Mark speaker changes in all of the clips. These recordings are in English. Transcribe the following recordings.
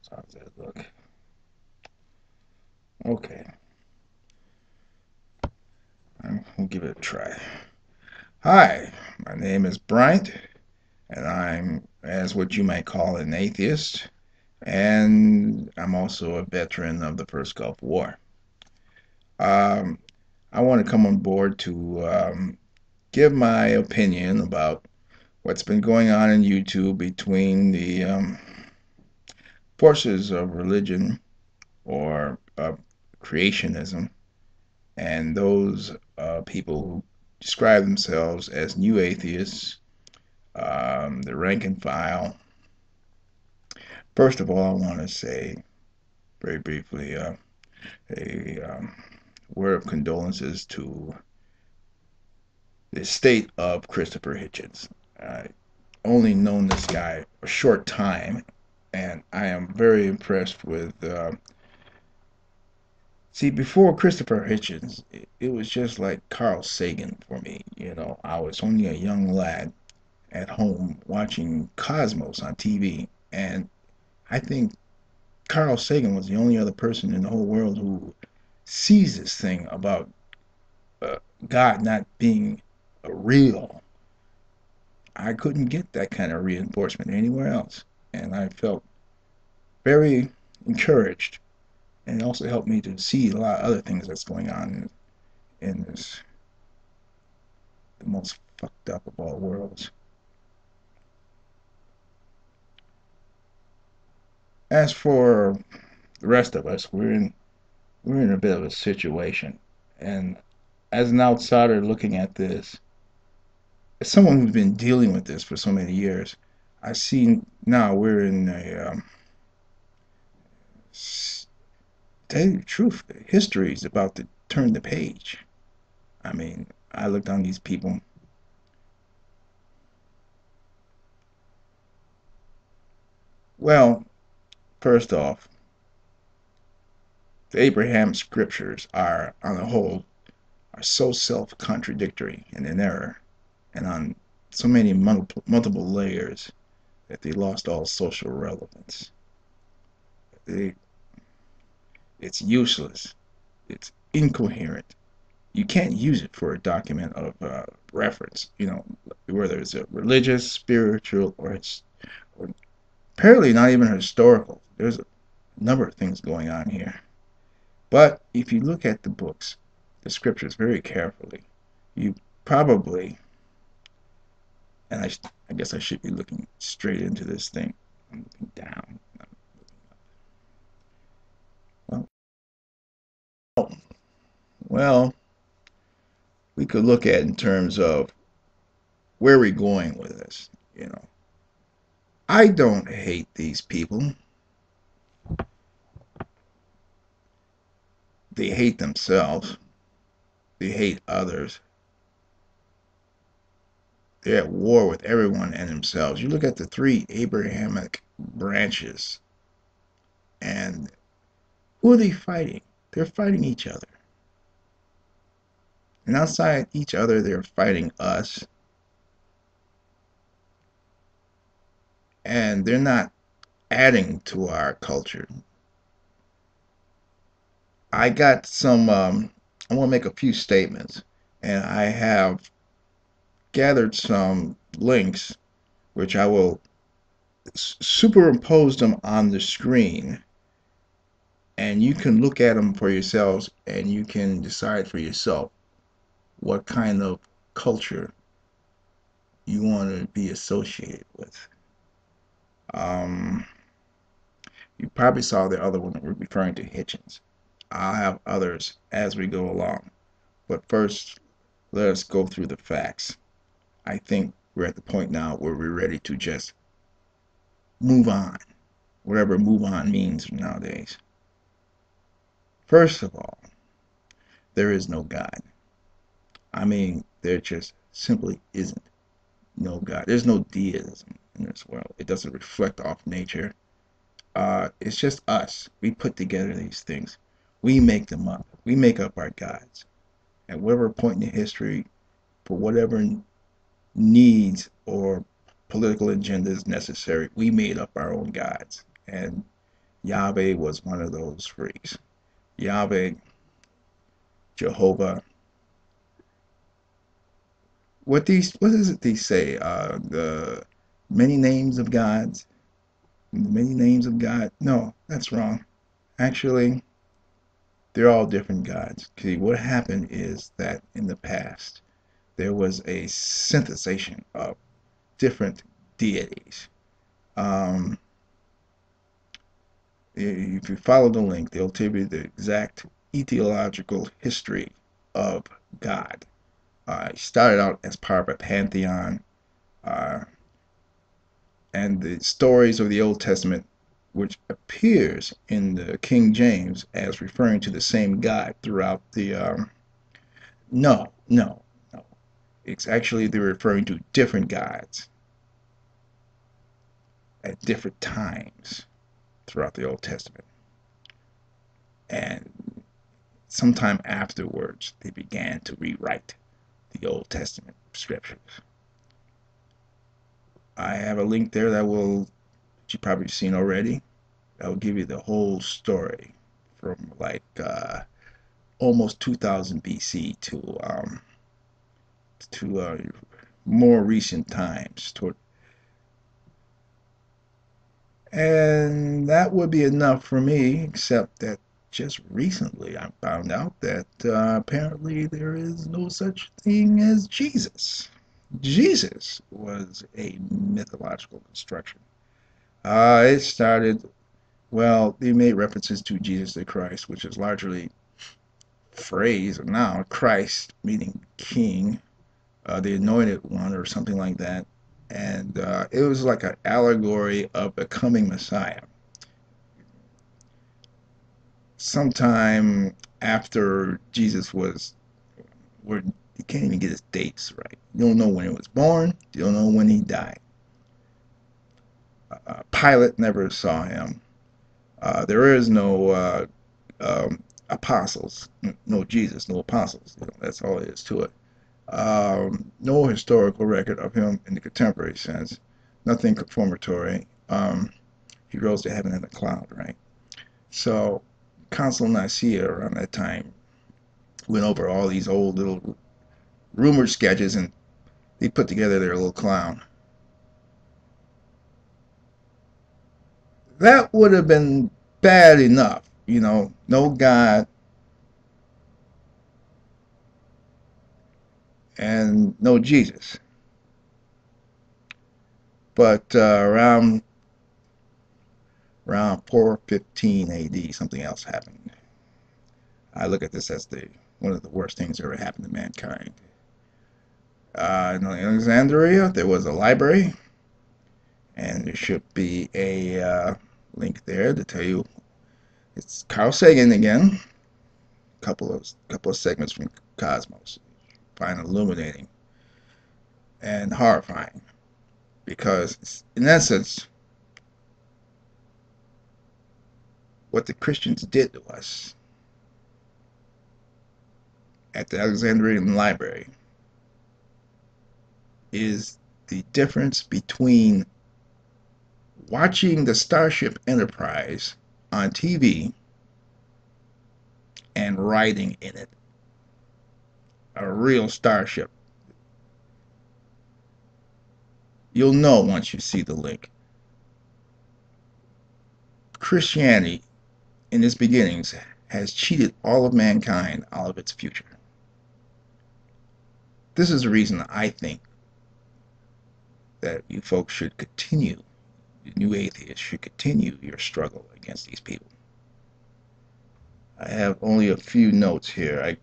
Speaker 1: How's that look? Okay, we'll give it a try. Hi, my name is Bryant, and I'm, as what you might call, an atheist, and I'm also a veteran of the First Gulf War. Um, I want to come on board to give my opinion about what's been going on in YouTube between the forces of religion or creationism and those people who describe themselves as new atheists, the rank and file. First of all, I want to say very briefly a word of condolences to the state of Christopher Hitchens. I only known this guy a short time, and I am very impressed with. See, before Christopher Hitchens, it was just like Carl Sagan for me. You know, I was only a young lad at home watching Cosmos on TV, and I think Carl Sagan was the only other person in the whole world who sees this thing about uh, God not being real. I couldn't get that kind of reinforcement anywhere else, and I felt very encouraged, and it also helped me to see a lot of other things that's going on in this the most fucked up of all worlds. As for the rest of us, we're in a bit of a situation, and as an outsider looking at this, as someone who's been dealing with this for so many years, I see now we're in a tell you the truth, history is about to turn the page. I mean, I looked on these people. Well, first off, the Abrahamic Scriptures are, on the whole, are so self-contradictory and in error, and on so many multiple layers that they lost all social relevance. They, it's useless. It's incoherent. You can't use it for a document of reference. You know, whether it's a religious, spiritual, or apparently not even historical. There's a number of things going on here. But if you look at the books, the scriptures very carefully, you probably, and I guess I should be looking straight into this thing. I'm looking down. Well, well, we could look at in terms of where we're going with this. You know, I don't hate these people. They hate themselves. They hate others. They're at war with everyone and themselves. You look at the three Abrahamic branches, and who are they fighting? They're fighting each other. And outside each other, they're fighting us. And they're not adding to our culture. I got some, I want to make a few statements. And I have gathered some links, which I will superimpose them on the screen. And you can look at them for yourselves and you can decide for yourself what kind of culture you want to be associated with. Um, you probably saw the other one referring to Hitchens. I'll have others as we go along. But first, let us go through the facts. I think we're at the point now where we're ready to just move on, whatever move on means nowadays. First of all, there is no God. I mean, there just simply isn't no God. There's no deism in this world. It doesn't reflect off nature. It's just us. We put together these things. We make them up. We make up our gods. At whatever point in history, for whatever needs or political agendas necessary, we made up our own gods. And Yahweh was one of those freaks. Yahweh, Jehovah. What is it they say? The many names of gods. Many names of God. No, that's wrong. Actually, they're all different gods. See, what happened is that in the past there was a synthesization of different deities. Um, if you follow the link, they'll tell you the exact etiological history of God. He started out as part of a pantheon, uh, and the stories of the Old Testament, which appears in the King James as referring to the same God throughout the. No, no, no. It's actually they're referring to different gods at different times throughout the Old Testament. And sometime afterwards, they began to rewrite the Old Testament scriptures. I have a link there you've probably seen already. That will give you the whole story from like almost 2000 BC to more recent times. And that would be enough for me, except that just recently I found out that apparently there is no such thing as Jesus. Jesus was a mythological construction. It started, well, they made references to Jesus the Christ, which is largely phrase now, Christ meaning king, the anointed one, or something like that. And it was like an allegory of the coming Messiah. Sometime after Jesus was, where you can't even get his dates right. You don't know when he was born. You don't know when he died. Pilate never saw him. There is no apostles, no Jesus, no apostles. That's all there is to it. No historical record of him in the contemporary sense. Nothing confirmatory. He rose to heaven in a cloud, right? So, Council of Nicaea around that time went over all these old little rumored sketches and they put together their little clown. That would have been bad enough, no God and no Jesus. But around 415 AD, something else happened. I look at this as one of the worst things that ever happened to mankind. In Alexandria, there was a library, and there should be a link there to tell you it's Carl Sagan again. Couple of segments from Cosmos. Find illuminating and horrifying because, in essence, what the Christians did to us at the Alexandrian Library is the difference between watching the Starship Enterprise on TV and riding in it. A real starship. You'll know once you see the link. Christianity, in its beginnings, has cheated all of mankind out of its future. This is the reason I think that you folks should continue, the new atheists should continue your struggle against these people. I have only a few notes here. I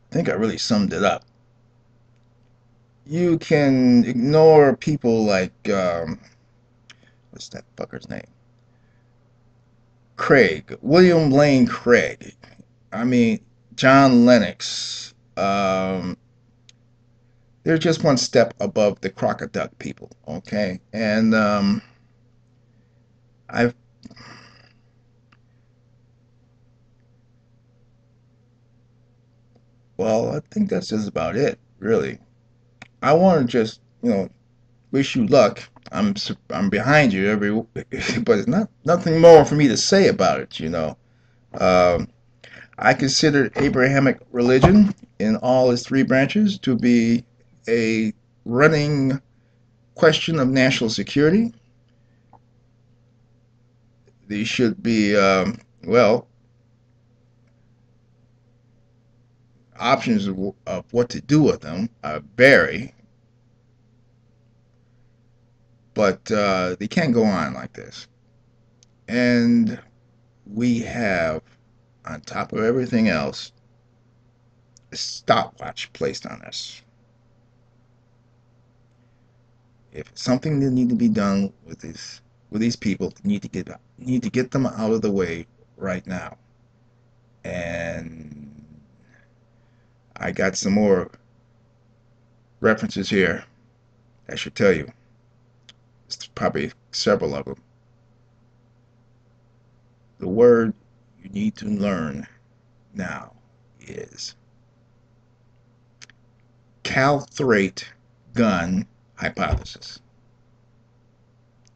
Speaker 1: think I really summed it up. You can ignore people like, what's that fucker's name? William Lane Craig. I mean, John Lennox. They're just one step above the crocoduck people, okay? And I think that's just about it, really. I want to just, wish you luck. I'm behind you but it's nothing more for me to say about it. Um, I consider Abrahamic religion in all its three branches to be a running question of national security. These should be, well, options of what to do with them vary, but they can't go on like this. And we have, on top of everything else, a stopwatch placed on us. If something that need to be done with these people, need to get them out of the way right now. And I got some more references here I should tell you. It's probably several of them. The word you need to learn now is calthrate gun hypothesis.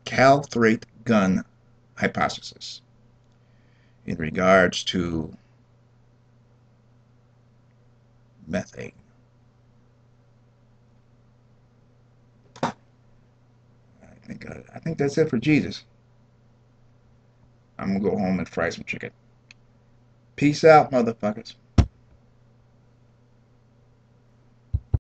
Speaker 1: Calthrate gun hypothesis in regards to methane. I think that's it for Jesus. I'm gonna go home and fry some chicken. Peace out, motherfuckers.